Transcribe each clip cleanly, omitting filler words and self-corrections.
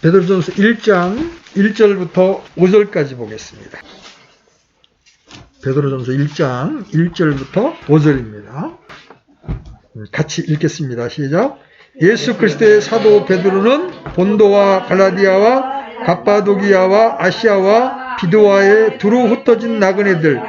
베드로전서 1장 1절부터 5절까지 보겠습니다. 베드로전서 1장 1절부터 5절입니다. 같이 읽겠습니다. 시작. 예수 그리스도의 사도 베드로는 본도와 갈라디아와 갑바도기아와 아시아와 비두아에 두루 흩어진 나그네들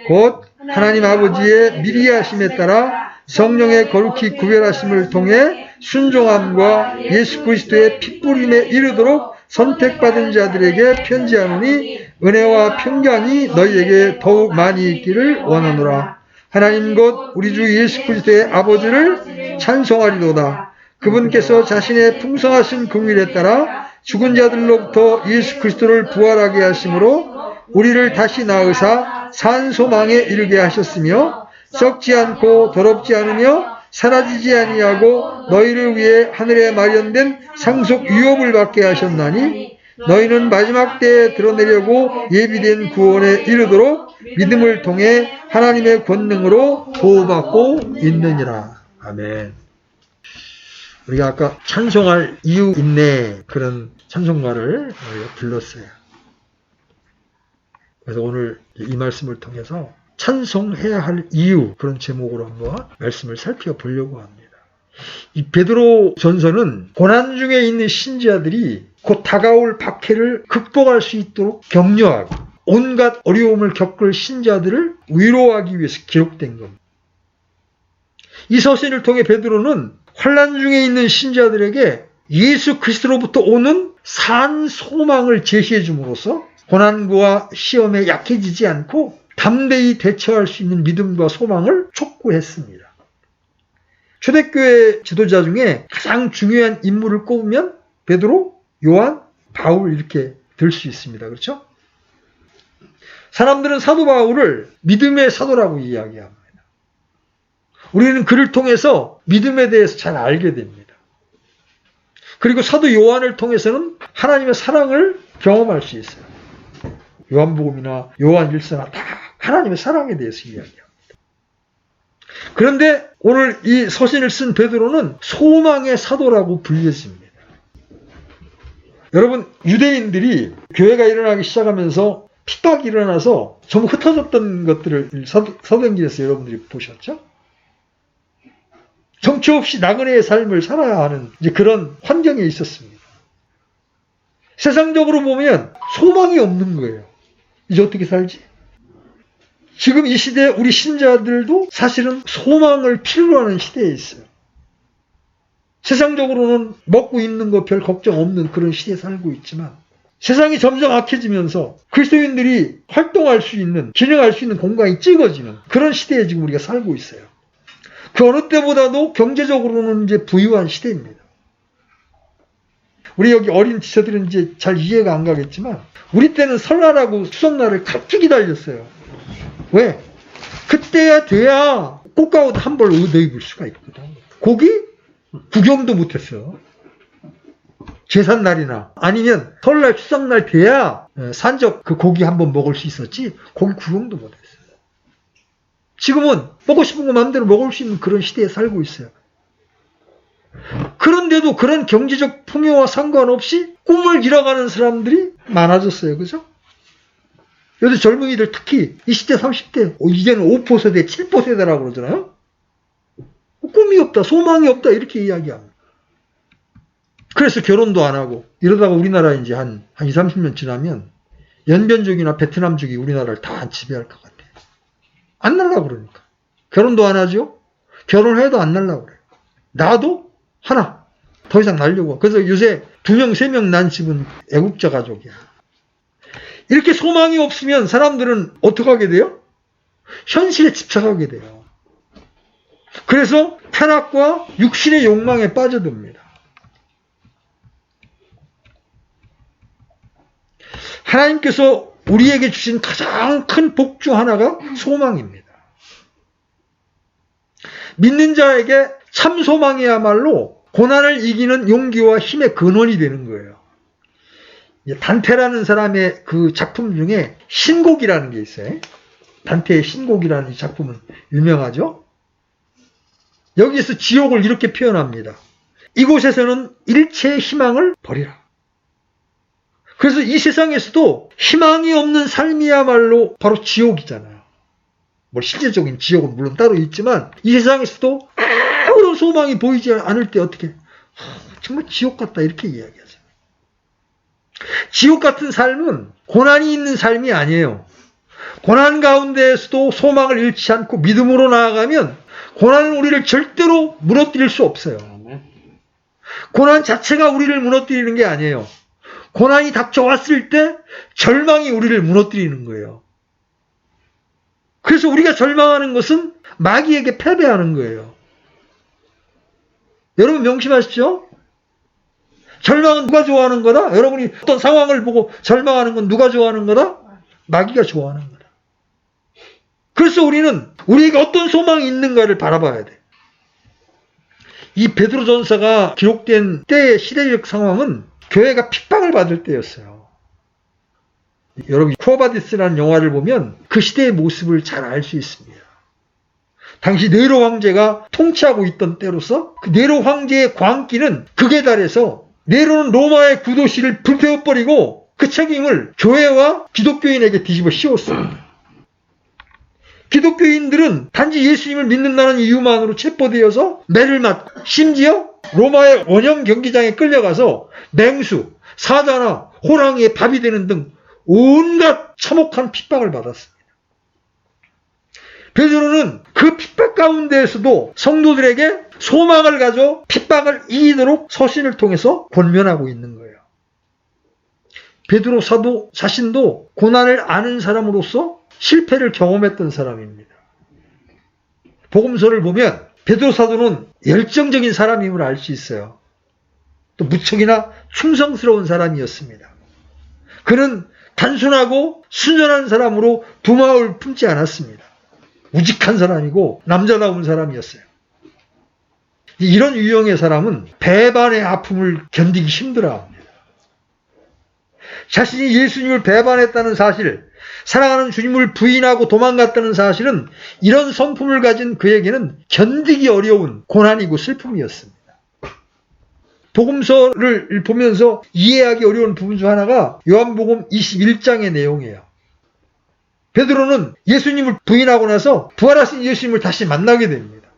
곧 하나님 아버지의 미리 하심에 따라 성령의 거룩히 구별하심을 통해 순종함과 예수 그리스도의 핏부림에 이르도록 선택받은 자들에게 편지하노니 은혜와 평강이 너희에게 더욱 많이 있기를 원하노라. 하나님 곧 우리 주 예수 그리스도의 아버지를 찬송하리로다. 그분께서 자신의 풍성하신 긍휼에 따라 죽은 자들로부터 예수 그리스도를 부활하게 하심으로 우리를 다시 낳으사 산 소망에 이르게 하셨으며 썩지 않고 더럽지 않으며 사라지지 아니하고 너희를 위해 하늘에 마련된 상속 유업을 받게 하셨나니 너희는 마지막 때에 드러내려고 예비된 구원에 이르도록 믿음을 통해 하나님의 권능으로 보호받고 있느니라. 아멘. 우리가 아까 찬송할 이유 있네 그런 찬송가를 불렀어요. 그래서 오늘 이 말씀을 통해서 찬송해야 할 이유 그런 제목으로 한번 말씀을 살펴보려고 합니다. 이 베드로 전서는 고난 중에 있는 신자들이 곧 다가올 박해를 극복할 수 있도록 격려하고 온갖 어려움을 겪을 신자들을 위로하기 위해서 기록된 겁니다. 이 서신을 통해 베드로는 환난 중에 있는 신자들에게 예수 그리스도로부터 오는 산 소망을 제시해 줌으로써 고난과 시험에 약해지지 않고 담대히 대처할 수 있는 믿음과 소망을 촉구했습니다. 초대교회 지도자 중에 가장 중요한 인물을 꼽으면 베드로, 요한, 바울 이렇게 들 수 있습니다. 그렇죠? 사람들은 사도 바울을 믿음의 사도라고 이야기합니다. 우리는 그를 통해서 믿음에 대해서 잘 알게 됩니다. 그리고 사도 요한을 통해서는 하나님의 사랑을 경험할 수 있어요. 요한복음이나 요한 일서나 다 하나님의 사랑에 대해서 이야기합니다. 그런데 오늘 이 서신을 쓴 베드로는 소망의 사도라고 불려집니다. 여러분, 유대인들이 교회가 일어나기 시작하면서 핍박이 일어나서 전부 흩어졌던 것들을 사도행전에서 여러분들이 보셨죠? 정처 없이 나그네의 삶을 살아야 하는 이제 그런 환경에 있었습니다. 세상적으로 보면 소망이 없는 거예요. 이제 어떻게 살지? 지금 이 시대에 우리 신자들도 사실은 소망을 필요로 하는 시대에 있어요. 세상적으로는 먹고 입는 거 별 걱정 없는 그런 시대에 살고 있지만 세상이 점점 악해지면서 그리스도인들이 활동할 수 있는, 진행할 수 있는 공간이 적어지는 그런 시대에 지금 우리가 살고 있어요. 그 어느 때보다도 경제적으로는 이제 부유한 시대입니다. 우리 여기 어린 지체들은 이제 잘 이해가 안 가겠지만 우리 때는 설날하고 추석날을 같이 기다렸어요. 왜? 그때야 돼야 꽃가옷 한 벌 얻어 입을 수가 있거든. 고기? 구경도 못했어. 제삿날이나 아니면 설날 추석날 돼야 산적 그 고기 한번 먹을 수 있었지 고기 구경도 못했어요. 지금은 먹고 싶은 거 마음대로 먹을 수 있는 그런 시대에 살고 있어요. 그런데도 그런 경제적 풍요와 상관없이 꿈을 잃어가는 사람들이 많아졌어요. 그죠? 요새 젊은이들 특히 20대, 30대, 이제는 5%세대, 7%세대라고 그러잖아요. 꿈이 없다, 소망이 없다 이렇게 이야기합니다. 그래서 결혼도 안 하고 이러다가 우리나라 이제 한 20, 30년 지나면 연변족이나 베트남족이 우리나라를 다 지배할 것 같아요. 안 날라고 그러니까. 결혼도 안 하죠? 결혼해도 안 날라고 그래요. 나도 하나. 더 이상 날려고. 그래서 요새 2명, 3명 난 집은 애국자 가족이야. 이렇게 소망이 없으면 사람들은 어떻게 하게 돼요? 현실에 집착하게 돼요. 그래서 타락과 육신의 욕망에 빠져듭니다. 하나님께서 우리에게 주신 가장 큰 복 중 하나가 소망입니다. 믿는 자에게 참 소망이야말로 고난을 이기는 용기와 힘의 근원이 되는 거예요. 단테라는 사람의 그 작품 중에 신곡이라는 게 있어요. 단테의 신곡이라는 이 작품은 유명하죠. 여기서 지옥을 이렇게 표현합니다. 이곳에서는 일체의 희망을 버리라. 그래서 이 세상에서도 희망이 없는 삶이야말로 바로 지옥이잖아요. 뭐 실제적인 지옥은 물론 따로 있지만 이 세상에서도 아무런 소망이 보이지 않을 때 어떻게 정말 지옥 같다 이렇게 이야기하죠. 지옥 같은 삶은 고난이 있는 삶이 아니에요. 고난 가운데에서도 소망을 잃지 않고 믿음으로 나아가면 고난은 우리를 절대로 무너뜨릴 수 없어요. 고난 자체가 우리를 무너뜨리는 게 아니에요. 고난이 닥쳐왔을 때 절망이 우리를 무너뜨리는 거예요. 그래서 우리가 절망하는 것은 마귀에게 패배하는 거예요. 여러분 명심하십시오. 절망은 누가 좋아하는 거다? 여러분이 어떤 상황을 보고 절망하는 건 누가 좋아하는 거다? 마귀가 좋아하는 거다. 그래서 우리는 우리에게 어떤 소망이 있는가를 바라봐야 돼. 이 베드로전서가 기록된 때의 시대적 상황은 교회가 핍박을 받을 때였어요. 여러분 쿠어바디스라는 영화를 보면 그 시대의 모습을 잘 알 수 있습니다. 당시 네로 황제가 통치하고 있던 때로서 그 네로 황제의 광기는 극에 달해서 네로는 로마의 구도시를 불태워버리고 그 책임을 교회와 기독교인에게 뒤집어 씌웠습니다. 기독교인들은 단지 예수님을 믿는다는 이유만으로 체포되어서 매를 맞고 심지어 로마의 원형 경기장에 끌려가서 맹수, 사자나 호랑이의 밥이 되는 등 온갖 참혹한 핍박을 받았습니다. 베드로는 그 핍박 가운데에서도 성도들에게 소망을 가져 핍박을 이기도록 서신을 통해서 권면하고 있는 거예요. 베드로 사도 자신도 고난을 아는 사람으로서 실패를 경험했던 사람입니다. 복음서를 보면 베드로 사도는 열정적인 사람임을 알 수 있어요. 또 무척이나 충성스러운 사람이었습니다. 그는 단순하고 순전한 사람으로 두마음을 품지 않았습니다. 우직한 사람이고 남자다운 사람이었어요. 이런 유형의 사람은 배반의 아픔을 견디기 힘들어합니다. 자신이 예수님을 배반했다는 사실, 사랑하는 주님을 부인하고 도망갔다는 사실은 이런 성품을 가진 그에게는 견디기 어려운 고난이고 슬픔이었습니다. 복음서를 보면서 이해하기 어려운 부분 중 하나가 요한복음 21장의 내용이에요. 베드로는 예수님을 부인하고 나서 부활하신 예수님을 다시 만나게 됩니다.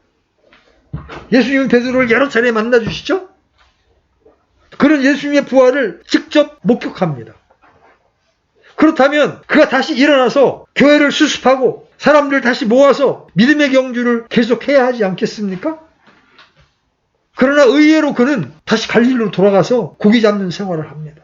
예수님은 베드로를 여러 차례 만나주시죠? 그런 예수님의 부활을 직접 목격합니다. 그렇다면 그가 다시 일어나서 교회를 수습하고 사람들을 다시 모아서 믿음의 경주를 계속해야 하지 않겠습니까? 그러나 의외로 그는 다시 갈릴리로 돌아가서 고기 잡는 생활을 합니다.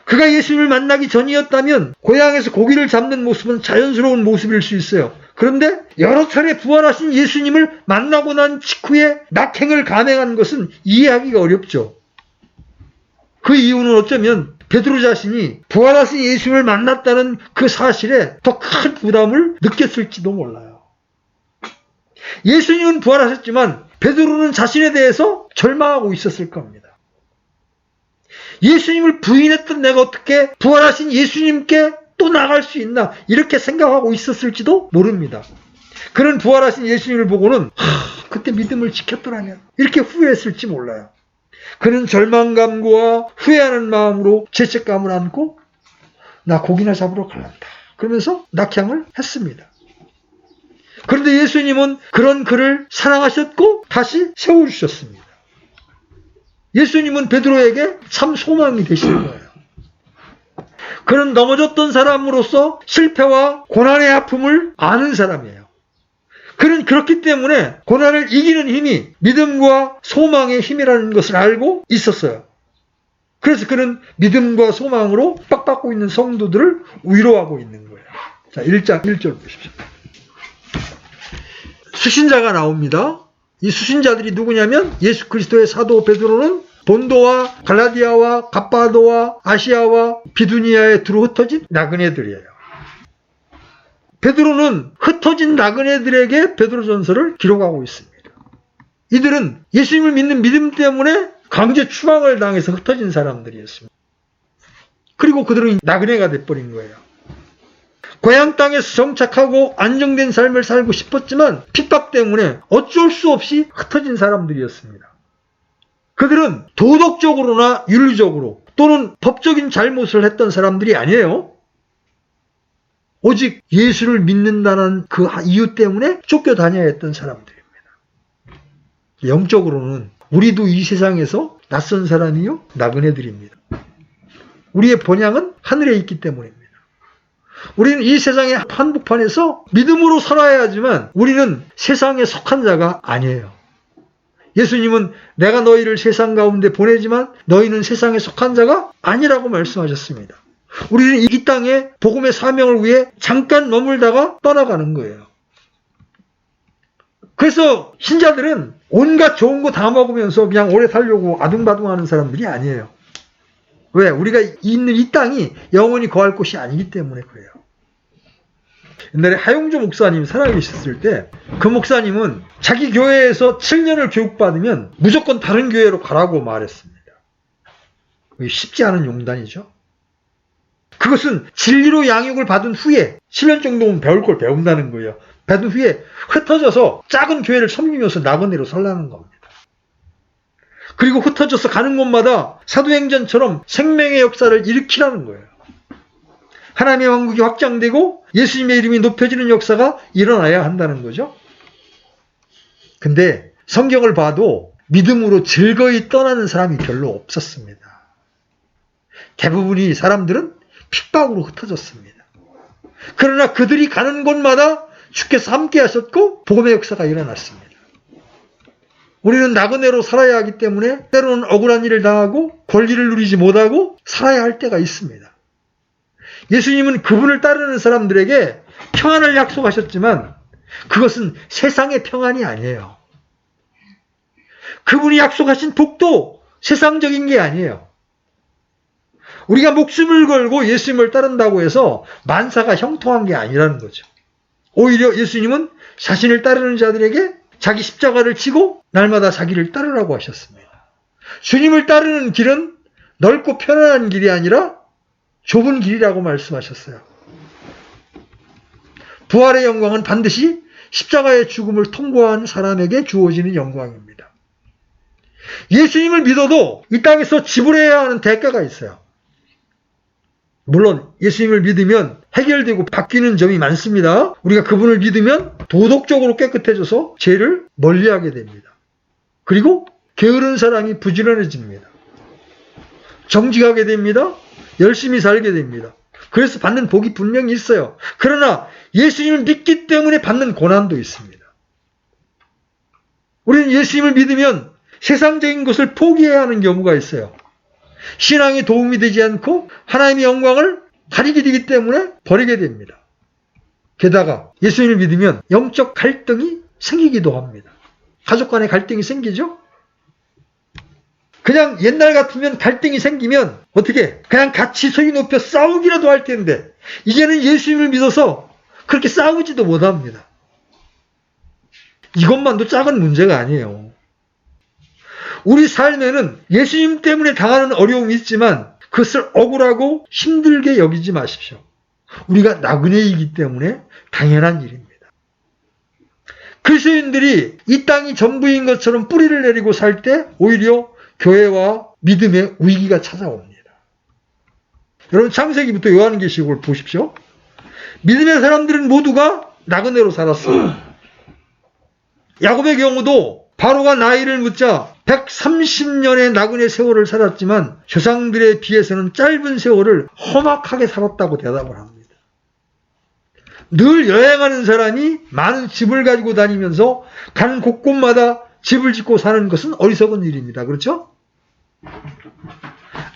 그가 예수님을 만나기 전이었다면 고향에서 고기를 잡는 모습은 자연스러운 모습일 수 있어요. 그런데 여러 차례 부활하신 예수님을 만나고 난 직후에 낙행을 감행한 것은 이해하기가 어렵죠. 그 이유는 어쩌면 베드로 자신이 부활하신 예수님을 만났다는 그 사실에 더 큰 부담을 느꼈을지도 몰라요. 예수님은 부활하셨지만 베드로는 자신에 대해서 절망하고 있었을 겁니다. 예수님을 부인했던 내가 어떻게 부활하신 예수님께 또 나갈 수 있나 이렇게 생각하고 있었을지도 모릅니다. 그는 부활하신 예수님을 보고는 그때 믿음을 지켰더라면 이렇게 후회했을지 몰라요. 그는 절망감과 후회하는 마음으로 죄책감을 안고 나 고기나 잡으러 갈란다 그러면서 낙향을 했습니다. 그런데 예수님은 그런 그를 사랑하셨고 다시 세워주셨습니다. 예수님은 베드로에게 참 소망이 되시는 거예요. 그는 넘어졌던 사람으로서 실패와 고난의 아픔을 아는 사람이에요. 그는 그렇기 때문에 고난을 이기는 힘이 믿음과 소망의 힘이라는 것을 알고 있었어요. 그래서 그는 믿음과 소망으로 빡받고 있는 성도들을 위로하고 있는 거예요. 자, 1장 1절 보십시오. 수신자가 나옵니다. 이 수신자들이 누구냐면 예수 그리스도의 사도 베드로는 본도와 갈라디아와 갑바도와 아시아와 비두니아에 두루 흩어진 나그네들이에요. 베드로는 흩어진 나그네들에게 베드로전서를 기록하고 있습니다. 이들은 예수님을 믿는 믿음 때문에 강제 추방을 당해서 흩어진 사람들이었습니다. 그리고 그들은 나그네가 돼버린 거예요. 고향 땅에서 정착하고 안정된 삶을 살고 싶었지만 핍박 때문에 어쩔 수 없이 흩어진 사람들이었습니다. 그들은 도덕적으로나 윤리적으로 또는 법적인 잘못을 했던 사람들이 아니에요. 오직 예수를 믿는다는 그 이유 때문에 쫓겨다녀야 했던 사람들입니다. 영적으로는 우리도 이 세상에서 낯선 사람이요 나그네들입니다. 우리의 본향은 하늘에 있기 때문입니다. 우리는 이 세상의 한복판에서 믿음으로 살아야 하지만 우리는 세상에 속한 자가 아니에요. 예수님은 내가 너희를 세상 가운데 보내지만 너희는 세상에 속한 자가 아니라고 말씀하셨습니다. 우리는 이 땅에 복음의 사명을 위해 잠깐 머물다가 떠나가는 거예요. 그래서 신자들은 온갖 좋은 거 다 먹으면서 그냥 오래 살려고 아둥바둥하는 사람들이 아니에요. 왜? 우리가 있는 이 땅이 영원히 거할 곳이 아니기 때문에 그래요. 옛날에 하용조 목사님 살아계셨을 때 그 목사님은 자기 교회에서 7년을 교육받으면 무조건 다른 교회로 가라고 말했습니다. 쉽지 않은 용단이죠. 그것은 진리로 양육을 받은 후에 7년 정도는 배울 걸 배운다는 거예요. 받은 후에 흩어져서 작은 교회를 섬기면서 나그네로 살라는 겁니다. 그리고 흩어져서 가는 곳마다 사도행전처럼 생명의 역사를 일으키라는 거예요. 하나님의 왕국이 확장되고 예수님의 이름이 높여지는 역사가 일어나야 한다는 거죠. 근데 성경을 봐도 믿음으로 즐거이 떠나는 사람이 별로 없었습니다. 대부분의 사람들은 핍박으로 흩어졌습니다. 그러나 그들이 가는 곳마다 주께서 함께 하셨고 복음의 역사가 일어났습니다. 우리는 나그네로 살아야 하기 때문에 때로는 억울한 일을 당하고 권리를 누리지 못하고 살아야 할 때가 있습니다. 예수님은 그분을 따르는 사람들에게 평안을 약속하셨지만 그것은 세상의 평안이 아니에요. 그분이 약속하신 복도 세상적인 게 아니에요. 우리가 목숨을 걸고 예수님을 따른다고 해서 만사가 형통한 게 아니라는 거죠. 오히려 예수님은 자신을 따르는 자들에게 자기 십자가를 지고 날마다 자기를 따르라고 하셨습니다. 주님을 따르는 길은 넓고 편안한 길이 아니라 좁은 길이라고 말씀하셨어요. 부활의 영광은 반드시 십자가의 죽음을 통과한 사람에게 주어지는 영광입니다. 예수님을 믿어도 이 땅에서 지불해야 하는 대가가 있어요. 물론 예수님을 믿으면 해결되고 바뀌는 점이 많습니다. 우리가 그분을 믿으면 도덕적으로 깨끗해져서 죄를 멀리하게 됩니다. 그리고 게으른 사람이 부지런해집니다. 정직하게 됩니다. 열심히 살게 됩니다. 그래서 받는 복이 분명히 있어요. 그러나 예수님을 믿기 때문에 받는 고난도 있습니다. 우리는 예수님을 믿으면 세상적인 것을 포기해야 하는 경우가 있어요. 신앙에 도움이 되지 않고 하나님의 영광을 가리게 되기 때문에 버리게 됩니다. 게다가 예수님을 믿으면 영적 갈등이 생기기도 합니다. 가족 간에 갈등이 생기죠? 그냥 옛날 같으면 갈등이 생기면 어떻게 그냥 같이 소리 높여 싸우기라도 할 텐데 이제는 예수님을 믿어서 그렇게 싸우지도 못합니다. 이것만도 작은 문제가 아니에요. 우리 삶에는 예수님 때문에 당하는 어려움이 있지만 그것을 억울하고 힘들게 여기지 마십시오. 우리가 나그네이기 때문에 당연한 일입니다. 그리스도인들이 이 땅이 전부인 것처럼 뿌리를 내리고 살 때 오히려 교회와 믿음의 위기가 찾아옵니다. 여러분 창세기부터 요한계시록을 보십시오. 믿음의 사람들은 모두가 나그네로 살았어요. 야곱의 경우도 바로가 나이를 묻자 130년의 나그네 세월을 살았지만 조상들에 비해서는 짧은 세월을 험악하게 살았다고 대답을 합니다. 늘 여행하는 사람이 많은 집을 가지고 다니면서 가는 곳곳마다 집을 짓고 사는 것은 어리석은 일입니다. 그렇죠?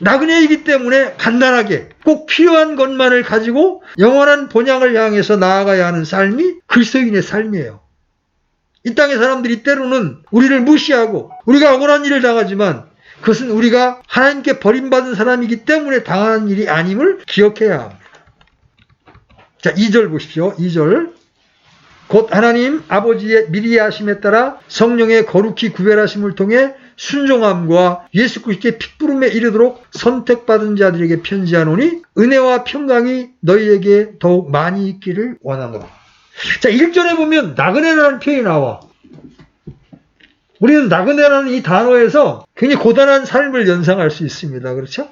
나그네이기 때문에 간단하게 꼭 필요한 것만을 가지고 영원한 본향을 향해서 나아가야 하는 삶이 그리스도인의 삶이에요. 이 땅의 사람들이 때로는 우리를 무시하고 우리가 억울한 일을 당하지만 그것은 우리가 하나님께 버림받은 사람이기 때문에 당하는 일이 아님을 기억해야 합니다. 자, 2절 보십시오. 2절. 곧 하나님 아버지의 미리 하심에 따라 성령의 거룩히 구별하심을 통해 순종함과 예수 그리스도의 핏부름에 이르도록 선택받은 자들에게 편지하노니 은혜와 평강이 너희에게 더욱 많이 있기를 원하노라. 자, 1절에 보면 나그네라는 표현이 나와. 우리는 나그네라는 이 단어에서 굉장히 고단한 삶을 연상할 수 있습니다. 그렇죠?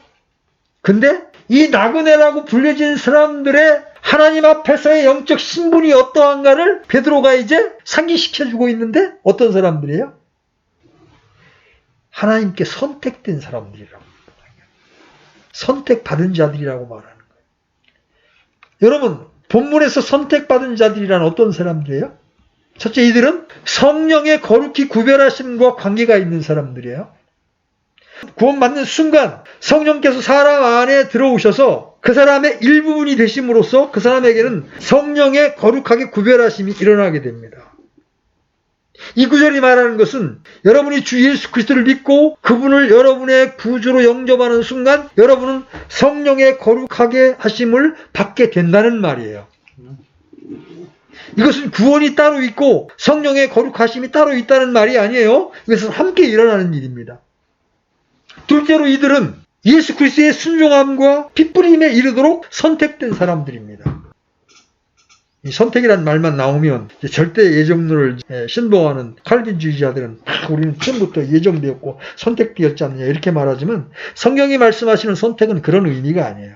근데 이 나그네라고 불려진 사람들의 하나님 앞에서의 영적 신분이 어떠한가를 베드로가 이제 상기시켜주고 있는데 어떤 사람들이에요? 하나님께 선택된 사람들이라고. 선택받은 자들이라고 말하는 거예요. 여러분, 본문에서 선택받은 자들이란 어떤 사람들이에요? 첫째, 이들은 성령의 거룩히 구별하심과 관계가 있는 사람들이에요. 구원받는 순간 성령께서 사람 안에 들어오셔서 그 사람의 일부분이 되심으로써 그 사람에게는 성령의 거룩하게 구별하심이 일어나게 됩니다. 이 구절이 말하는 것은 여러분이 주 예수 그리스도를 믿고 그분을 여러분의 구주로 영접하는 순간 여러분은 성령의 거룩하게 하심을 받게 된다는 말이에요. 이것은 구원이 따로 있고 성령의 거룩하심이 따로 있다는 말이 아니에요. 이것은 함께 일어나는 일입니다. 둘째로 이들은 예수 그리스도의 순종함과 핏부림에 이르도록 선택된 사람들입니다. 이 선택이라는 말만 나오면 절대 예정론을 신봉하는 칼빈주의자들은 우리는 처음부터 예정되었고 선택되었지 않느냐 이렇게 말하지만 성경이 말씀하시는 선택은 그런 의미가 아니에요.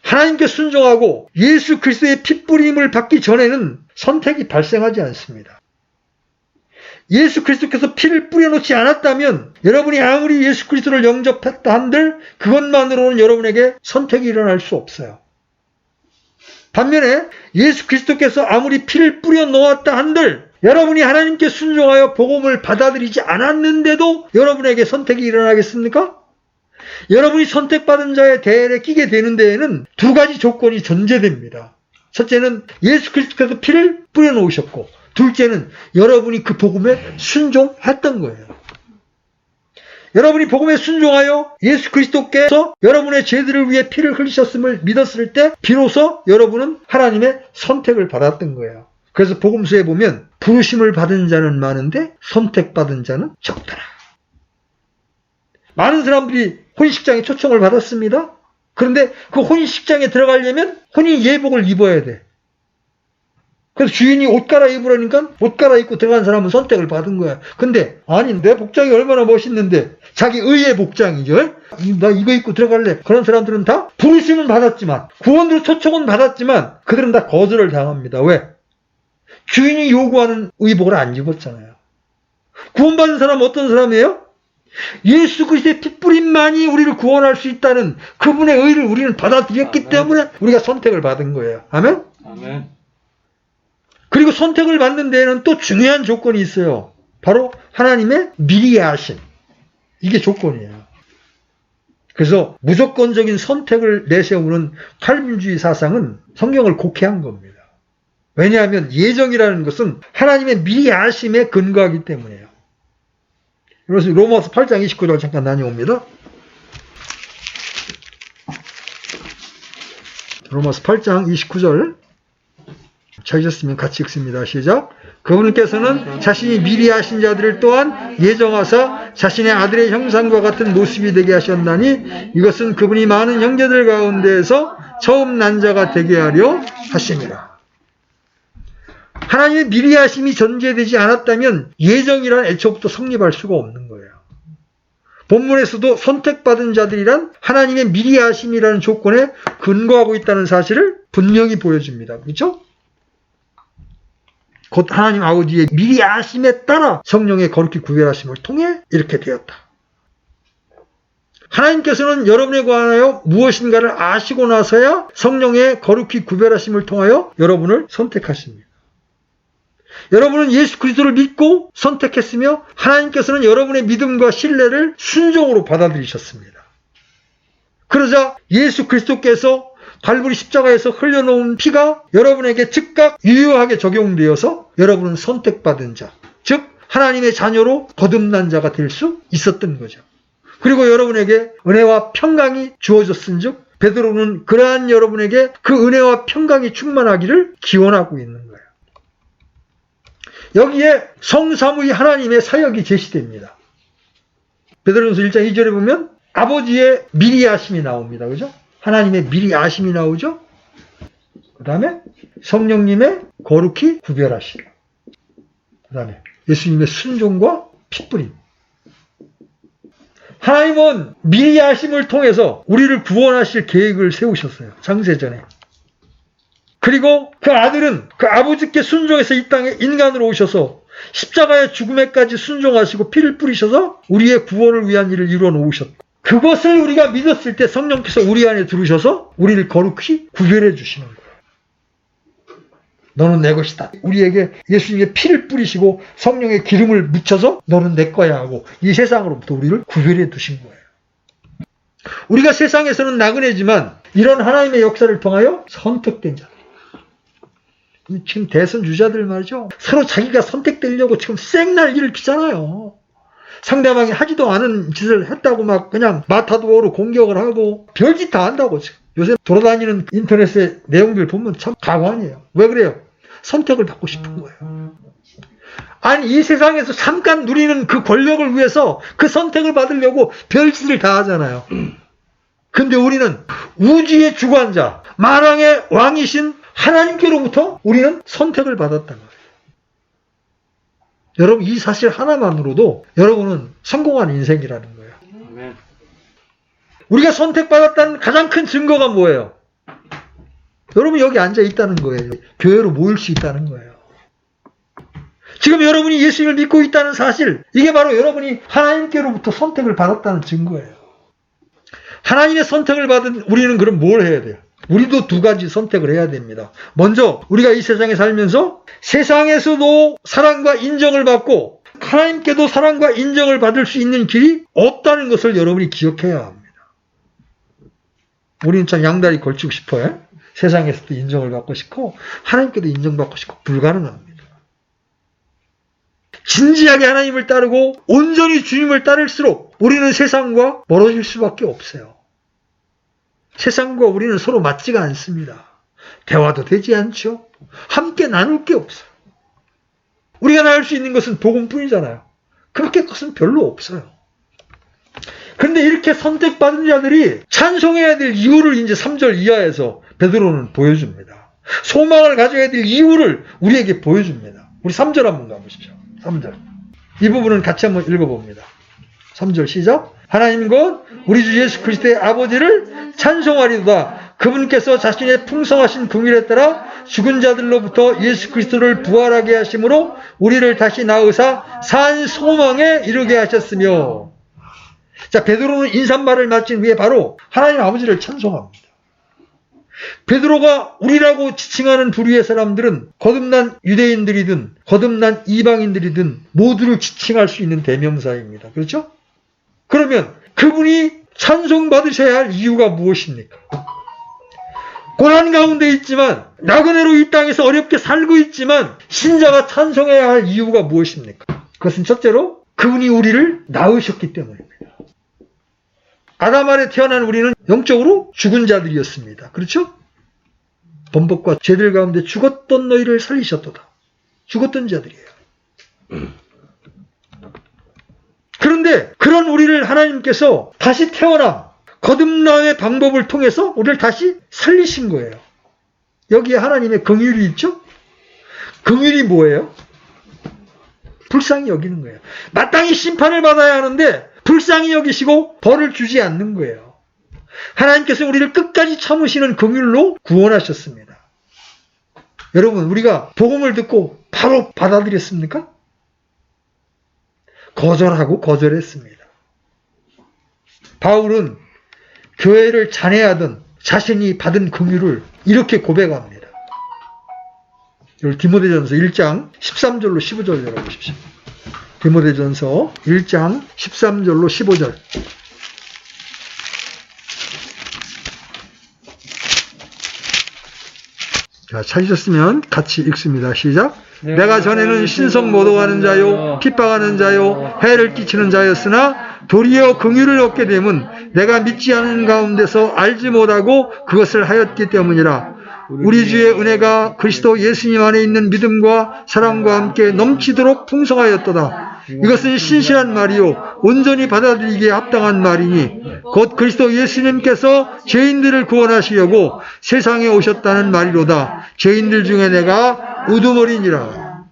하나님께 순종하고 예수 그리스도의 핏부림을 받기 전에는 선택이 발생하지 않습니다. 예수 그리스도께서 피를 뿌려놓지 않았다면 여러분이 아무리 예수 그리스도를 영접했다 한들 그것만으로는 여러분에게 선택이 일어날 수 없어요. 반면에 예수 그리스도께서 아무리 피를 뿌려놓았다 한들 여러분이 하나님께 순종하여 복음을 받아들이지 않았는데도 여러분에게 선택이 일어나겠습니까? 여러분이 선택받은 자의 대열에 끼게 되는 데에는 두 가지 조건이 존재됩니다. 첫째는 예수 그리스도께서 피를 뿌려놓으셨고 둘째는 여러분이 그 복음에 순종했던 거예요. 여러분이 복음에 순종하여 예수 그리스도께서 여러분의 죄들을 위해 피를 흘리셨음을 믿었을 때 비로소 여러분은 하나님의 선택을 받았던 거예요. 그래서 복음서에 보면 부르심을 받은 자는 많은데 선택받은 자는 적더라. 많은 사람들이 혼식장에 초청을 받았습니다. 그런데 그 혼식장에 들어가려면 혼인 예복을 입어야 돼. 그래서 주인이 옷 갈아입으라니까 옷 갈아입고 들어간 사람은 선택을 받은 거야. 근데 아니 내 복장이 얼마나 멋있는데 자기 의의 복장이죠. 나 이거 입고 들어갈래. 그런 사람들은 다 부르심은 받았지만 구원으로 초청은 받았지만 그들은 다 거절을 당합니다. 왜? 주인이 요구하는 의복을 안 입었잖아요. 구원받은 사람은 어떤 사람이에요? 예수 그리스도의 핏부림만이 우리를 구원할 수 있다는 그분의 의를 우리는 받아들였기 아멘. 때문에 우리가 선택을 받은 거예요. 아멘? 아멘. 그리고 선택을 받는 데에는 또 중요한 조건이 있어요. 바로 하나님의 미리 아심. 이게 조건이에요. 그래서 무조건적인 선택을 내세우는 칼빈주의 사상은 성경을 곡해한 겁니다. 왜냐하면 예정이라는 것은 하나님의 미리 아심에 근거하기 때문이에요. 그래서 로마서 8장 29절 잠깐 다녀옵니다. 로마서 8장 29절 찾으셨으면 같이 읽습니다. 시작. 그분께서는 자신이 미리 하신 자들을 또한 예정하사 자신의 아들의 형상과 같은 모습이 되게 하셨나니 이것은 그분이 많은 형제들 가운데에서 처음 난 자가 되게 하려 하심이라. 하나님의 미리 하심이 전제되지 않았다면 예정이란 애초부터 성립할 수가 없는 거예요. 본문에서도 선택받은 자들이란 하나님의 미리 하심이라는 조건에 근거하고 있다는 사실을 분명히 보여줍니다. 그렇죠? 곧 하나님 아버지의 미리 아심에 따라 성령의 거룩히 구별하심을 통해 이렇게 되었다. 하나님께서는 여러분에 관하여 무엇인가를 아시고 나서야 성령의 거룩히 구별하심을 통하여 여러분을 선택하십니다. 여러분은 예수 그리스도를 믿고 선택했으며 하나님께서는 여러분의 믿음과 신뢰를 순종으로 받아들이셨습니다. 그러자 예수 그리스도께서 갈보리 십자가에서 흘려놓은 피가 여러분에게 즉각 유효하게 적용되어서 여러분은 선택받은 자, 즉 하나님의 자녀로 거듭난 자가 될 수 있었던 거죠. 그리고 여러분에게 은혜와 평강이 주어졌은 즉 베드로는 그러한 여러분에게 그 은혜와 평강이 충만하기를 기원하고 있는 거예요. 여기에 성삼위 하나님의 사역이 제시됩니다. 베드로전서 1장 2절에 보면 아버지의 미리 하심이 나옵니다. 그죠? 하나님의 미리 아심이 나오죠? 그 다음에 성령님의 거룩히 구별하시라. 그 다음에 예수님의 순종과 핏부림. 하나님은 미리 하심을 통해서 우리를 구원하실 계획을 세우셨어요. 창세전에. 그리고 그 아들은 그 아버지께 순종해서 이 땅에 인간으로 오셔서 십자가의 죽음에까지 순종하시고 피를 뿌리셔서 우리의 구원을 위한 일을 이루어 놓으셨다. 그것을 우리가 믿었을 때 성령께서 우리 안에 들으셔서 우리를 거룩히 구별해 주시는 거예요. 너는 내 것이다. 우리에게 예수님의 피를 뿌리시고 성령의 기름을 묻혀서 너는 내 거야 하고 이 세상으로부터 우리를 구별해 두신 거예요. 우리가 세상에서는 나그네지만 이런 하나님의 역사를 통하여 선택된 자들. 지금 대선 주자들 말이죠. 서로 자기가 선택되려고 지금 쌩날 일을 키잖아요. 상대방이 하지도 않은 짓을 했다고 막 그냥 마타도어로 공격을 하고 별짓 다 한다고 지금. 요새 돌아다니는 인터넷의 내용들 보면 참 가관이에요. 왜 그래요? 선택을 받고 싶은 거예요. 아니 이 세상에서 잠깐 누리는 그 권력을 위해서 그 선택을 받으려고 별짓을 다 하잖아요. 근데 우리는 우주의 주관자, 만왕의 왕이신 하나님께로부터 우리는 선택을 받았다는 거예요. 여러분 이 사실 하나만으로도 여러분은 성공한 인생이라는 거예요. 우리가 선택받았다는 가장 큰 증거가 뭐예요? 여러분 여기 앉아 있다는 거예요. 교회로 모일 수 있다는 거예요. 지금 여러분이 예수님을 믿고 있다는 사실, 이게 바로 여러분이 하나님께로부터 선택을 받았다는 증거예요. 하나님의 선택을 받은 우리는 그럼 뭘 해야 돼요? 우리도 두 가지 선택을 해야 됩니다. 먼저 우리가 이 세상에 살면서 세상에서도 사랑과 인정을 받고 하나님께도 사랑과 인정을 받을 수 있는 길이 없다는 것을 여러분이 기억해야 합니다. 우리는 참 양다리 걸치고 싶어요. 세상에서도 인정을 받고 싶고 하나님께도 인정받고 싶고 불가능합니다. 진지하게 하나님을 따르고 온전히 주님을 따를수록 우리는 세상과 멀어질 수밖에 없어요. 세상과 우리는 서로 맞지가 않습니다. 대화도 되지 않죠. 함께 나눌 게 없어요. 우리가 나눌 수 있는 것은 복음뿐이잖아요. 그렇게 것은 별로 없어요. 그런데 이렇게 선택받은 자들이 찬송해야 될 이유를 이제 3절 이하에서 베드로는 보여줍니다. 소망을 가져야 될 이유를 우리에게 보여줍니다. 우리 3절 한번 가보십시오. 3절. 이 부분은 같이 한번 읽어봅니다. 3절 시작. 하나님 곧 우리 주 예수 그리스도의 아버지를 찬송하리도다. 그분께서 자신의 풍성하신 긍휼에 따라 죽은 자들로부터 예수 그리스도를 부활하게 하심으로 우리를 다시 낳으사 산 소망에 이르게 하셨으며. 자, 베드로는 인사말을 마친 후에 바로 하나님 아버지를 찬송합니다. 베드로가 우리라고 지칭하는 부류의 사람들은 거듭난 유대인들이든 거듭난 이방인들이든 모두를 지칭할 수 있는 대명사입니다. 그렇죠? 그러면 그분이 찬송받으셔야 할 이유가 무엇입니까? 고난 가운데 있지만 나그네로 이 땅에서 어렵게 살고 있지만 신자가 찬송해야 할 이유가 무엇입니까? 그것은 첫째로 그분이 우리를 낳으셨기 때문입니다. 아담 아래 태어난 우리는 영적으로 죽은 자들이었습니다. 그렇죠? 범법과 죄들 가운데 죽었던 너희를 살리셨도다. 죽었던 자들이에요. 그런데 그런 우리를 하나님께서 다시 태어남, 거듭남의 방법을 통해서 우리를 다시 살리신 거예요. 여기에 하나님의 긍휼이 있죠? 긍휼이 뭐예요? 불쌍히 여기는 거예요. 마땅히 심판을 받아야 하는데 불쌍히 여기시고 벌을 주지 않는 거예요. 하나님께서 우리를 끝까지 참으시는 긍휼로 구원하셨습니다. 여러분, 우리가 복음을 듣고 바로 받아들였습니까? 거절하고 거절했습니다. 바울은 교회를 잔해하던 자신이 받은 긍휼을 이렇게 고백합니다. 디모데전서 1장 13절로 15절 열어보십시오. 디모데전서 1장 13절로 15절. 자, 찾으셨으면 같이 읽습니다. 시작. 내가 전에는 신성 모독하는 자요 핍박하는 자요 해를 끼치는 자였으나 도리어 긍휼을 얻게 되면 내가 믿지 않은 가운데서 알지 못하고 그것을 하였기 때문이라. 우리 주의 은혜가 그리스도 예수님 안에 있는 믿음과 사랑과 함께 넘치도록 풍성하였도다. 이것은 신실한 말이요 온전히 받아들이기에 합당한 말이니 곧 그리스도 예수님께서 죄인들을 구원하시려고 세상에 오셨다는 말이로다. 죄인들 중에 내가 우두머리니라.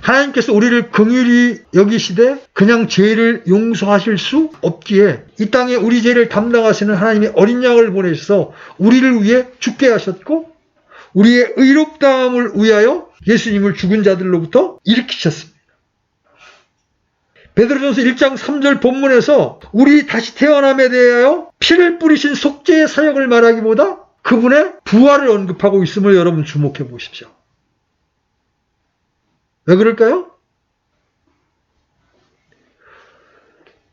하나님께서 우리를 긍휼히 여기시되 그냥 죄를 용서하실 수 없기에 이 땅에 우리 죄를 담당하시는 하나님의 어린 양을 보내셔서 우리를 위해 죽게 하셨고 우리의 의롭다함을 위하여 예수님을 죽은 자들로부터 일으키셨습니다. 베드로전서 1장 3절 본문에서 우리 다시 태어남에 대하여 피를 뿌리신 속죄의 사역을 말하기보다 그분의 부활을 언급하고 있음을 여러분 주목해 보십시오. 왜 그럴까요?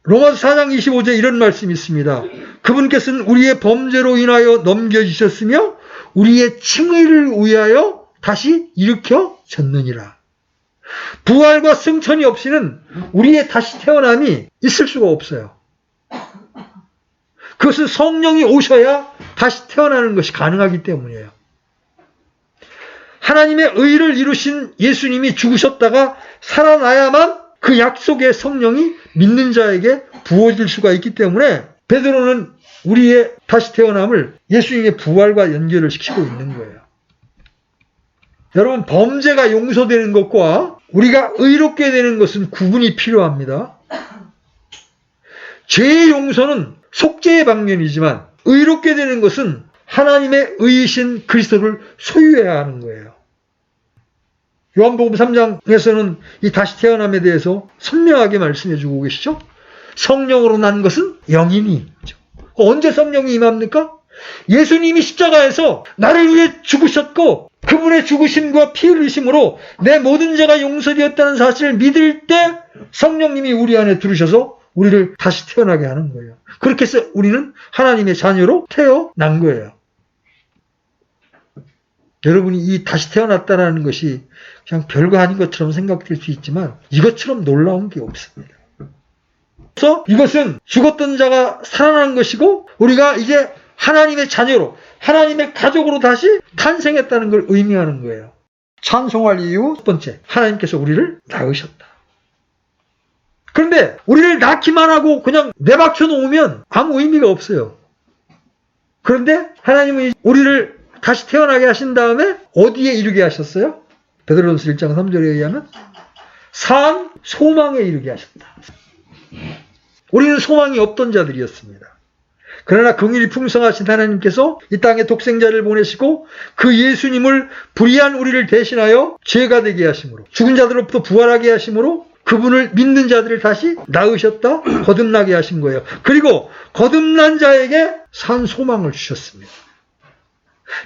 로마서 4장 25절에 이런 말씀이 있습니다. 그분께서는 우리의 범죄로 인하여 넘겨주셨으며 우리의 칭의를 위하여 다시 일으켜졌느니라. 부활과 승천이 없이는 우리의 다시 태어남이 있을 수가 없어요. 그것은 성령이 오셔야 다시 태어나는 것이 가능하기 때문이에요. 하나님의 의를 이루신 예수님이 죽으셨다가 살아나야만 그 약속의 성령이 믿는 자에게 부어질 수가 있기 때문에 베드로는 우리의 다시 태어남을 예수님의 부활과 연결을 시키고 있는 거예요. 여러분, 범죄가 용서되는 것과 우리가 의롭게 되는 것은 구분이 필요합니다. 죄의 용서는 속죄의 방면이지만 의롭게 되는 것은 하나님의 의이신 그리스도를 소유해야 하는 거예요. 요한복음 3장에서는 이 다시 태어남에 대해서 선명하게 말씀해 주고 계시죠. 성령으로 난 것은 영이니. 언제 성령이 임합니까? 예수님이 십자가에서 나를 위해 죽으셨고 그분의 죽으심과 피 흘리심으로 내 모든 죄가 용서되었다는 사실을 믿을 때 성령님이 우리 안에 들으셔서 우리를 다시 태어나게 하는 거예요. 그렇게 해서 우리는 하나님의 자녀로 태어난 거예요. 여러분이 이 다시 태어났다는 것이 그냥 별거 아닌 것처럼 생각될 수 있지만 이것처럼 놀라운 게 없습니다. 그래서 이것은 죽었던 자가 살아난 것이고 우리가 이제 하나님의 자녀로 하나님의 가족으로 다시 탄생했다는 걸 의미하는 거예요. 찬송할 이유 첫 번째, 하나님께서 우리를 낳으셨다. 그런데 우리를 낳기만 하고 그냥 내박혀 놓으면 아무 의미가 없어요. 그런데 하나님은 우리를 다시 태어나게 하신 다음에 어디에 이르게 하셨어요? 베드로전서 1장 3절에 의하면 산 소망에 이르게 하셨다. 우리는 소망이 없던 자들이었습니다. 그러나 긍휼이 풍성하신 하나님께서 이 땅에 독생자를 보내시고 그 예수님을 불의한 우리를 대신하여 죄가 되게 하심으로 죽은 자들로부터 부활하게 하심으로 그분을 믿는 자들을 다시 낳으셨다, 거듭나게 하신 거예요. 그리고 거듭난 자에게 산 소망을 주셨습니다.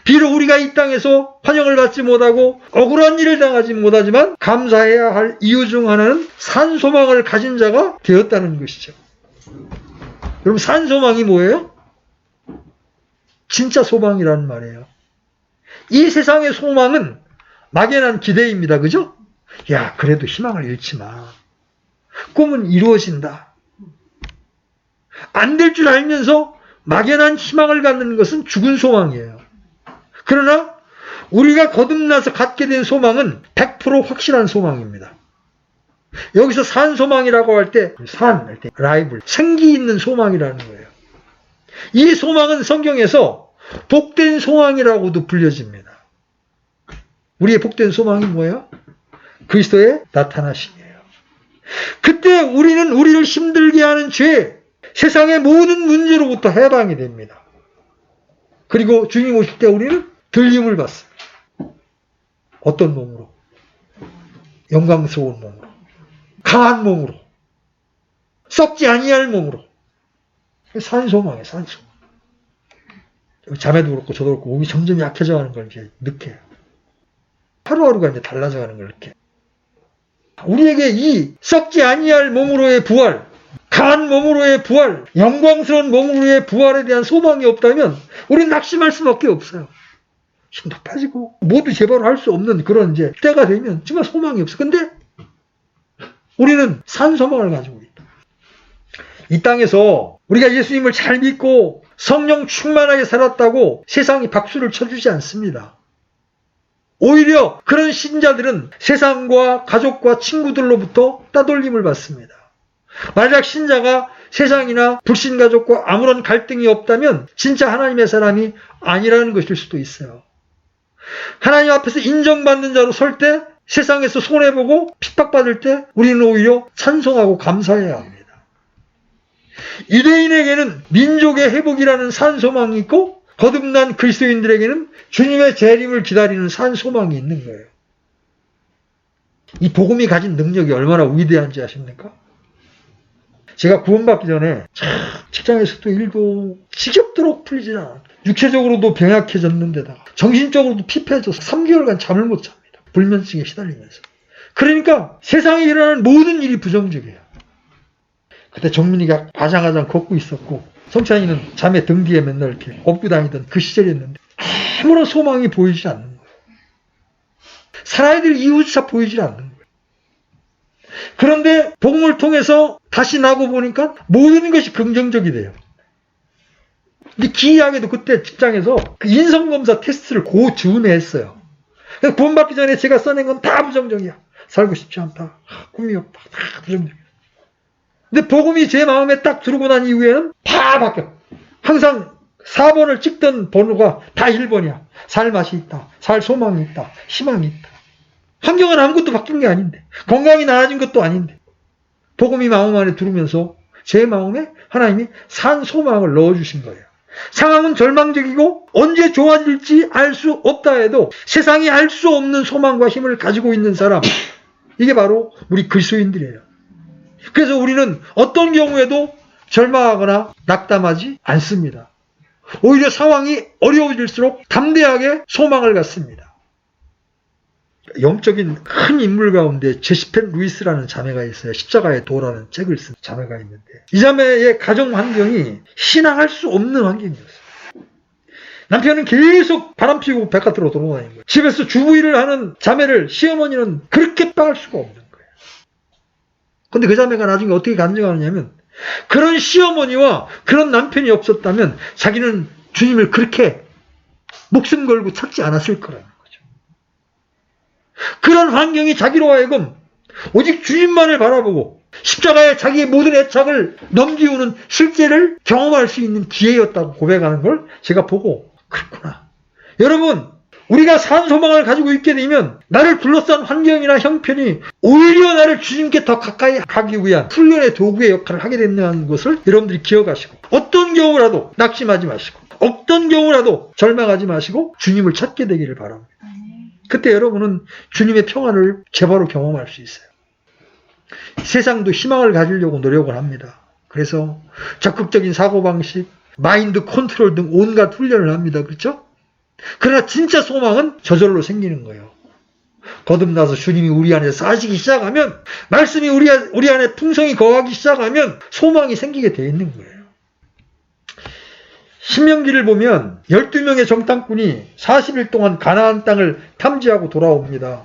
비록 우리가 이 땅에서 환영을 받지 못하고 억울한 일을 당하지 못하지만 감사해야 할 이유 중 하나는 산 소망을 가진 자가 되었다는 것이죠. 여러분, 산 소망이 뭐예요? 진짜 소망이라는 말이에요. 이 세상의 소망은 막연한 기대입니다. 그죠? 야, 그래도 희망을 잃지 마. 꿈은 이루어진다. 안 될 줄 알면서 막연한 희망을 갖는 것은 죽은 소망이에요. 그러나 우리가 거듭나서 갖게 된 소망은 100% 확실한 소망입니다. 여기서 산 소망이라고 할 때 라이블, 생기 있는 소망이라는 거예요. 이 소망은 성경에서 복된 소망이라고도 불려집니다. 우리의 복된 소망이 뭐예요? 그리스도의 나타나심이에요. 그때 우리는 우리를 힘들게 하는 죄, 세상의 모든 문제로부터 해방이 됩니다. 그리고 주님 오실 때 우리는 들림을 받습니다. 어떤 몸으로? 영광스러운 몸으로. 강한 몸으로. 썩지 아니할 몸으로. 산소망이에요, 산소망. 자매도 그렇고 저도 그렇고 몸이 점점 약해져 가는 걸 이제 느껴요. 하루하루가 이제 달라져 가는 걸 느껴요. 우리에게 이 썩지 아니할 몸으로의 부활, 강한 몸으로의 부활, 영광스러운 몸으로의 부활에 대한 소망이 없다면 우리는 낙심할 수밖에 없어요. 힘도 빠지고 모두 제대로 할 수 없는 그런 이제 때가 되면 정말 소망이 없어. 근데 우리는 산 소망을 가지고 있다. 이 땅에서 우리가 예수님을 잘 믿고 성령 충만하게 살았다고 세상이 박수를 쳐주지 않습니다. 오히려 그런 신자들은 세상과 가족과 친구들로부터 따돌림을 받습니다. 만약 신자가 세상이나 불신가족과 아무런 갈등이 없다면 진짜 하나님의 사람이 아니라는 것일 수도 있어요. 하나님 앞에서 인정받는 자로 설 때 세상에서 손해보고 핍박받을 때 우리는 오히려 찬송하고 감사해야 합니다. 유대인에게는 민족의 회복이라는 산 소망이 있고 거듭난 그리스도인들에게는 주님의 재림을 기다리는 산 소망이 있는 거예요. 이 복음이 가진 능력이 얼마나 위대한지 아십니까? 제가 구원받기 전에 직장에서도 일도 지겹도록 풀리지 않아. 육체적으로도 병약해졌는데다가 정신적으로도 피폐해져서 3개월간 잠을 못 잡니다. 불면증에 시달리면서. 그러니까 세상에 일어나는 모든 일이 부정적이에요. 그때 정민이가 아장아장 걷고 있었고 성찬이는 잠에 등 뒤에 맨날 이렇게 업고 다니던 그 시절이었는데 아무런 소망이 보이지 않는 거예요. 살아야 될 이유조차 보이지 않는 거예요. 그런데 복음을 통해서 다시 나고 보니까 모든 것이 긍정적이 돼요. 근데 기이하게도 그때 직장에서 그 인성검사 테스트를 그 즈음에 했어요. 구원받기 전에 제가 써낸 건 다 부정적이야. 살고 싶지 않다. 꿈이 없다. 다 부정적이야. 근데 복음이 제 마음에 딱 들어오고 난 이후에는 다 바뀌어. 항상 4번을 찍던 번호가 다 1번이야. 살 맛이 있다. 살 소망이 있다. 희망이 있다. 환경은 아무것도 바뀐 게 아닌데. 건강이 나아진 것도 아닌데. 복음이 마음 안에 들어오면서 제 마음에 하나님이 산 소망을 넣어주신 거예요. 상황은 절망적이고 언제 좋아질지 알 수 없다 해도 세상이 알 수 없는 소망과 힘을 가지고 있는 사람. 이게 바로 우리 그리스도인들이에요. 그래서 우리는 어떤 경우에도 절망하거나 낙담하지 않습니다. 오히려 상황이 어려워질수록 담대하게 소망을 갖습니다. 영적인 큰 인물 가운데 제시펜 루이스라는 자매가 있어요. 십자가의 도라는 책을 쓴 자매가 있는데 이 자매의 가정 환경이 신앙할 수 없는 환경이었어요. 남편은 계속 바람 피우고 바깥으로 돌아다니는 거예요. 집에서 주부일을 하는 자매를 시어머니는 그렇게 빠할 수가 없는 거예요. 근데 그 자매가 나중에 어떻게 간증하느냐면 그런 시어머니와 그런 남편이 없었다면 자기는 주님을 그렇게 목숨 걸고 찾지 않았을 거라는 거죠. 그런 환경이 자기로 하여금 오직 주님만을 바라보고 십자가에 자기의 모든 애착을 넘기우는 실제를 경험할 수 있는 기회였다고 고백하는 걸 제가 보고 그렇구나. 여러분 우리가 산 소망을 가지고 있게 되면 나를 둘러싼 환경이나 형편이 오히려 나를 주님께 더 가까이 가기 위한 훈련의 도구의 역할을 하게 된다는 것을 여러분들이 기억하시고 어떤 경우라도 낙심하지 마시고 어떤 경우라도 절망하지 마시고 주님을 찾게 되기를 바랍니다. 그때 여러분은 주님의 평안을 제바로 경험할 수 있어요. 세상도 희망을 가지려고 노력을 합니다. 그래서 적극적인 사고방식, 마인드 컨트롤 등 온갖 훈련을 합니다. 그렇죠? 그러나 진짜 소망은 저절로 생기는 거예요. 거듭나서 주님이 우리 안에 사시기 시작하면 말씀이 우리 안에 풍성히 거하기 시작하면 소망이 생기게 돼 있는 거예요. 신명기를 보면 12명의 정탐꾼이 40일 동안 가나안 땅을 탐지하고 돌아옵니다.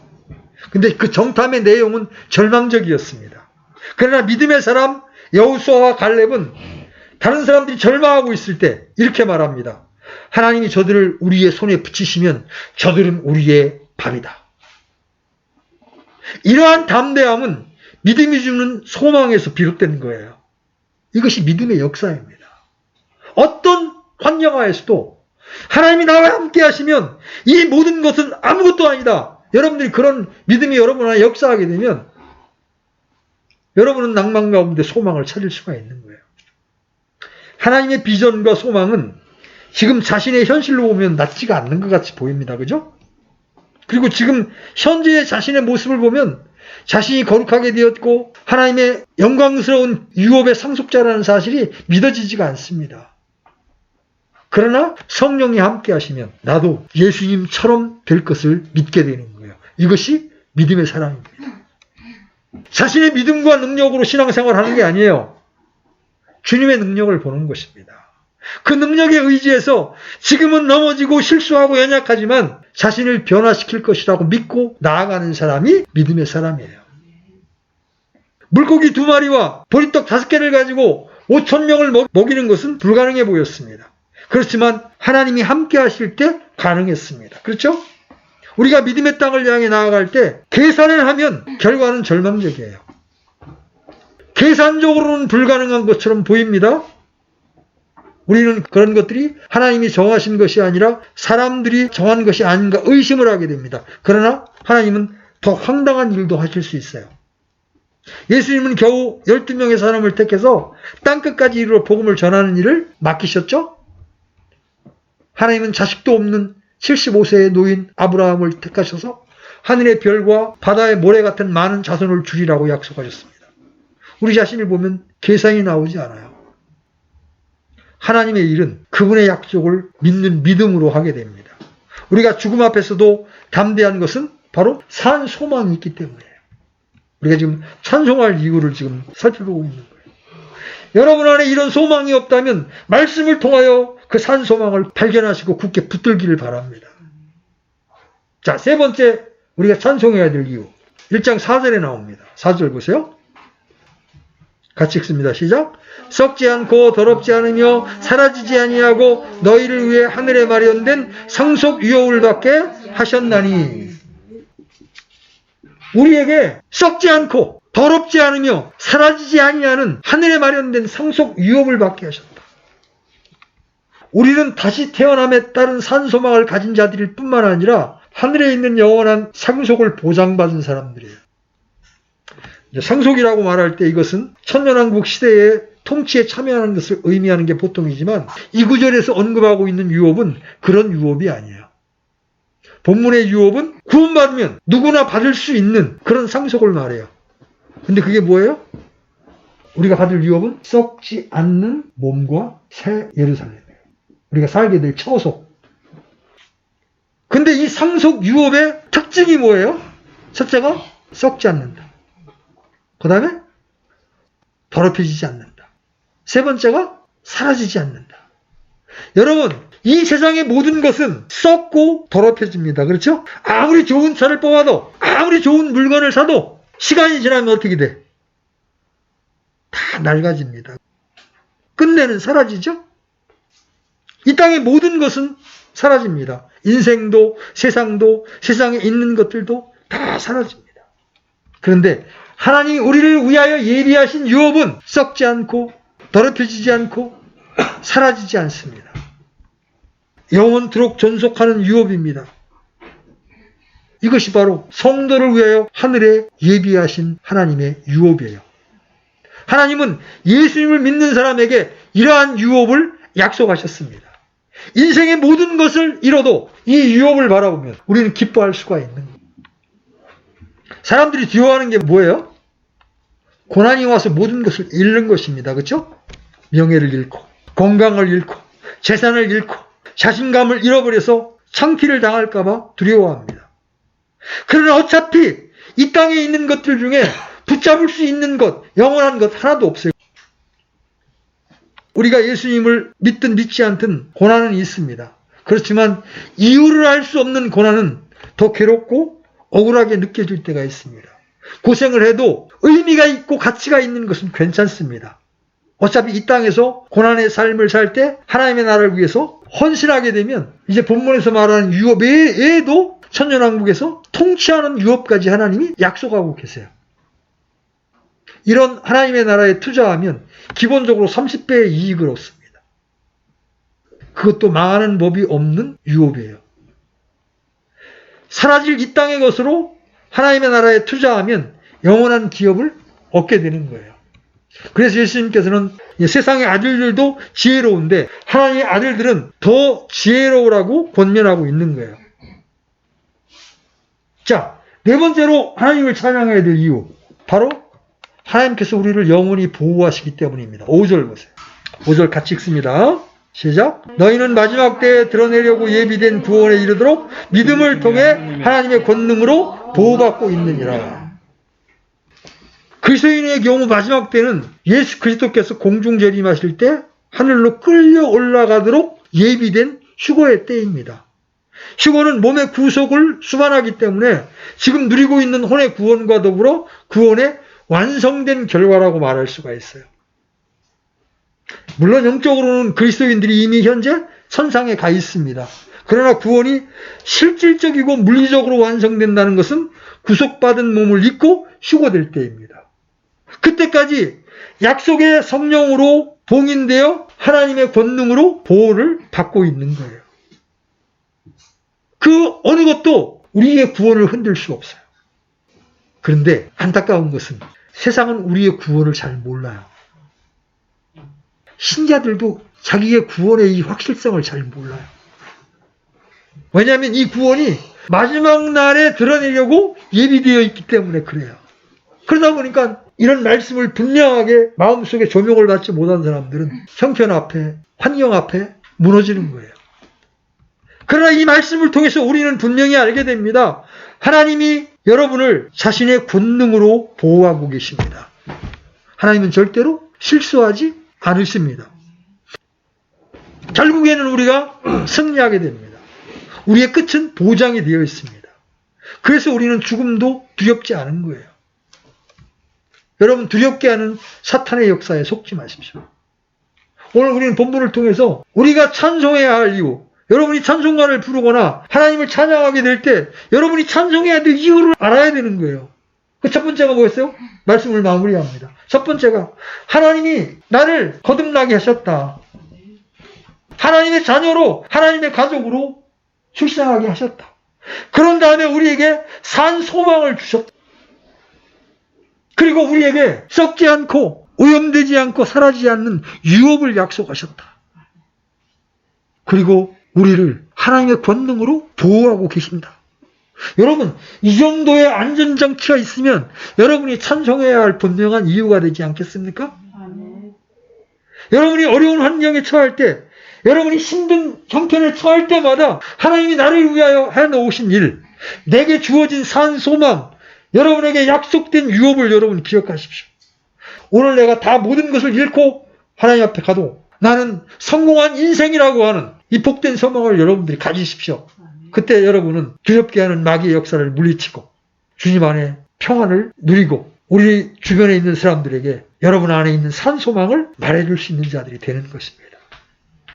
근데 그 정탐의 내용은 절망적이었습니다. 그러나 믿음의 사람 여호수아와 갈렙은 다른 사람들이 절망하고 있을 때 이렇게 말합니다. 하나님이 저들을 우리의 손에 붙이시면 저들은 우리의 밥이다. 이러한 담대함은 믿음이 주는 소망에서 비롯된 거예요. 이것이 믿음의 역사입니다. 어떤 환경하에서도 하나님이 나와 함께 하시면 이 모든 것은 아무것도 아니다. 여러분들이 그런 믿음이 여러분 안에 역사하게 되면 여러분은 낭만 가운데 소망을 찾을 수가 있는 거예요. 하나님의 비전과 소망은 지금 자신의 현실로 보면 낫지가 않는 것 같이 보입니다. 그죠? 그리고 지금 현재의 자신의 모습을 보면 자신이 거룩하게 되었고 하나님의 영광스러운 유업의 상속자라는 사실이 믿어지지가 않습니다. 그러나 성령이 함께 하시면 나도 예수님처럼 될 것을 믿게 되는 거예요. 이것이 믿음의 사랑입니다. 자신의 믿음과 능력으로 신앙생활을 하는 게 아니에요. 주님의 능력을 보는 것입니다. 그 능력에 의지해서 지금은 넘어지고 실수하고 연약하지만 자신을 변화시킬 것이라고 믿고 나아가는 사람이 믿음의 사람이에요. 물고기 2마리와 보리떡 5개를 가지고 5,000명을 먹이는 것은 불가능해 보였습니다. 그렇지만 하나님이 함께 하실 때 가능했습니다. 그렇죠? 우리가 믿음의 땅을 향해 나아갈 때 계산을 하면 결과는 절망적이에요. 계산적으로는 불가능한 것처럼 보입니다. 우리는 그런 것들이 하나님이 정하신 것이 아니라 사람들이 정한 것이 아닌가 의심을 하게 됩니다. 그러나 하나님은 더 황당한 일도 하실 수 있어요. 예수님은 겨우 12명의 사람을 택해서 땅끝까지 이르러 복음을 전하는 일을 맡기셨죠? 하나님은 자식도 없는 75세의 노인 아브라함을 택하셔서 하늘의 별과 바다의 모래 같은 많은 자손을 주리라고 약속하셨습니다. 우리 자신을 보면 계산이 나오지 않아요. 하나님의 일은 그분의 약속을 믿는 믿음으로 하게 됩니다. 우리가 죽음 앞에서도 담대한 것은 바로 산 소망이 있기 때문이에요. 우리가 지금 찬송할 이유를 지금 살펴보고 있는 거예요. 여러분 안에 이런 소망이 없다면 말씀을 통하여 그 산 소망을 발견하시고 굳게 붙들기를 바랍니다. 자, 세 번째 우리가 찬송해야 될 이유. 1장 4절에 나옵니다. 4절 보세요. 같이 읽습니다. 시작. 썩지 않고 더럽지 않으며 사라지지 아니하고 너희를 위해 하늘에 마련된 상속 유업을 받게 하셨나니. 우리에게 썩지 않고 더럽지 않으며 사라지지 아니하는 하늘에 마련된 상속 유업을 받게 하셨다. 우리는 다시 태어남에 따른 산소망을 가진 자들일 뿐만 아니라 하늘에 있는 영원한 상속을 보장받은 사람들이에요. 상속이라고 말할 때 이것은 천년왕국 시대의 통치에 참여하는 것을 의미하는 게 보통이지만 이 구절에서 언급하고 있는 유업은 그런 유업이 아니에요. 본문의 유업은 구원받으면 누구나 받을 수 있는 그런 상속을 말해요. 근데 그게 뭐예요? 우리가 받을 유업은 썩지 않는 몸과 새 예루살렘이에요. 우리가 살게 될 처속. 근데 이 상속 유업의 특징이 뭐예요? 첫째가 썩지 않는다. 그 다음에 더럽혀지지 않는다. 세 번째가 사라지지 않는다. 여러분, 이 세상의 모든 것은 썩고 더럽혀집니다. 그렇죠? 아무리 좋은 차를 뽑아도, 아무리 좋은 물건을 사도 시간이 지나면 어떻게 돼? 다 낡아집니다. 끝내는 사라지죠? 이 땅의 모든 것은 사라집니다. 인생도 세상도 세상에 있는 것들도 다 사라집니다. 그런데 하나님이 우리를 위하여 예비하신 유업은 썩지 않고 더럽혀지지 않고 사라지지 않습니다. 영원토록 존속하는 유업입니다. 이것이 바로 성도를 위하여 하늘에 예비하신 하나님의 유업이에요. 하나님은 예수님을 믿는 사람에게 이러한 유업을 약속하셨습니다. 인생의 모든 것을 잃어도 이 유업을 바라보면 우리는 기뻐할 수가 있는 거예요. 사람들이 두려워하는 게 뭐예요? 고난이 와서 모든 것을 잃는 것입니다. 그렇죠? 명예를 잃고 건강을 잃고 재산을 잃고 자신감을 잃어버려서 창피를 당할까 봐 두려워합니다. 그러나 어차피 이 땅에 있는 것들 중에 붙잡을 수 있는 것, 영원한 것 하나도 없어요. 우리가 예수님을 믿든 믿지 않든 고난은 있습니다. 그렇지만 이유를 알 수 없는 고난은 더 괴롭고 억울하게 느껴질 때가 있습니다. 고생을 해도 의미가 있고 가치가 있는 것은 괜찮습니다. 어차피 이 땅에서 고난의 삶을 살 때 하나님의 나라를 위해서 헌신하게 되면 이제 본문에서 말하는 유업 외에도 천년왕국에서 통치하는 유업까지 하나님이 약속하고 계세요. 이런 하나님의 나라에 투자하면 기본적으로 30배의 이익을 얻습니다. 그것도 망하는 법이 없는 유업이에요. 사라질 이 땅의 것으로 하나님의 나라에 투자하면 영원한 기업을 얻게 되는 거예요. 그래서 예수님께서는 세상의 아들들도 지혜로운데 하나님의 아들들은 더 지혜로우라고 권면하고 있는 거예요. 자, 네 번째로 하나님을 찬양해야 될 이유, 바로 하나님께서 우리를 영원히 보호하시기 때문입니다. 5절 보세요. 5절 같이 읽습니다. 시작. 너희는 마지막 때에 드러내려고 예비된 구원에 이르도록 믿음을 통해 하나님의 권능으로 보호받고 있느니라. 그리스도인의 경우 마지막 때는 예수 그리스도께서 공중 재림하실 때 하늘로 끌려 올라가도록 예비된 휴거의 때입니다. 휴거는 몸의 구속을 수반하기 때문에 지금 누리고 있는 혼의 구원과 더불어 구원의 완성된 결과라고 말할 수가 있어요. 물론 영적으로는 그리스도인들이 이미 현재 천상에 가 있습니다. 그러나 구원이 실질적이고 물리적으로 완성된다는 것은 구속받은 몸을 입고 휴거될 때입니다. 그때까지 약속의 성령으로 봉인되어 하나님의 권능으로 보호를 받고 있는 거예요. 그 어느 것도 우리의 구원을 흔들 수 없어요. 그런데 안타까운 것은 세상은 우리의 구원을 잘 몰라요. 신자들도 자기의 구원의 이 확실성을 잘 몰라요. 왜냐하면 이 구원이 마지막 날에 드러내려고 예비되어 있기 때문에 그래요. 그러다 보니까 이런 말씀을 분명하게 마음속에 조명을 받지 못한 사람들은 형편 앞에, 환경 앞에 무너지는 거예요. 그러나 이 말씀을 통해서 우리는 분명히 알게 됩니다. 하나님이 여러분을 자신의 권능으로 보호하고 계십니다. 하나님은 절대로 실수하지 않으십니다. 결국에는 우리가 승리하게 됩니다. 우리의 끝은 보장이 되어 있습니다. 그래서 우리는 죽음도 두렵지 않은 거예요. 여러분, 두렵게 하는 사탄의 역사에 속지 마십시오. 오늘 우리는 본문을 통해서 우리가 찬송해야 할 이유, 여러분이 찬송가를 부르거나 하나님을 찬양하게 될 때 여러분이 찬송해야 될 이유를 알아야 되는 거예요. 그 첫 번째가 뭐였어요? 말씀을 마무리합니다. 첫 번째가 하나님이 나를 거듭나게 하셨다. 하나님의 자녀로, 하나님의 가족으로 출생하게 하셨다. 그런 다음에 우리에게 산 소망을 주셨다. 그리고 우리에게 썩지 않고 오염되지 않고 사라지지 않는 유업을 약속하셨다. 그리고 우리를 하나님의 권능으로 보호하고 계신다. 여러분, 이 정도의 안전장치가 있으면 여러분이 찬송해야 할 분명한 이유가 되지 않겠습니까? 여러분이 어려운 환경에 처할 때, 여러분이 힘든 형편에 처할 때마다 하나님이 나를 위하여 해놓으신 일, 내게 주어진 산 소망, 여러분에게 약속된 유업을 여러분 기억하십시오. 오늘 내가 다 모든 것을 잃고 하나님 앞에 가도 나는 성공한 인생이라고 하는 이 복된 소망을 여러분들이 가지십시오. 그때 여러분은 두렵게 하는 마귀의 역사를 물리치고 주님 안에 평안을 누리고 우리 주변에 있는 사람들에게 여러분 안에 있는 산 소망을 말해줄 수 있는 자들이 되는 것입니다.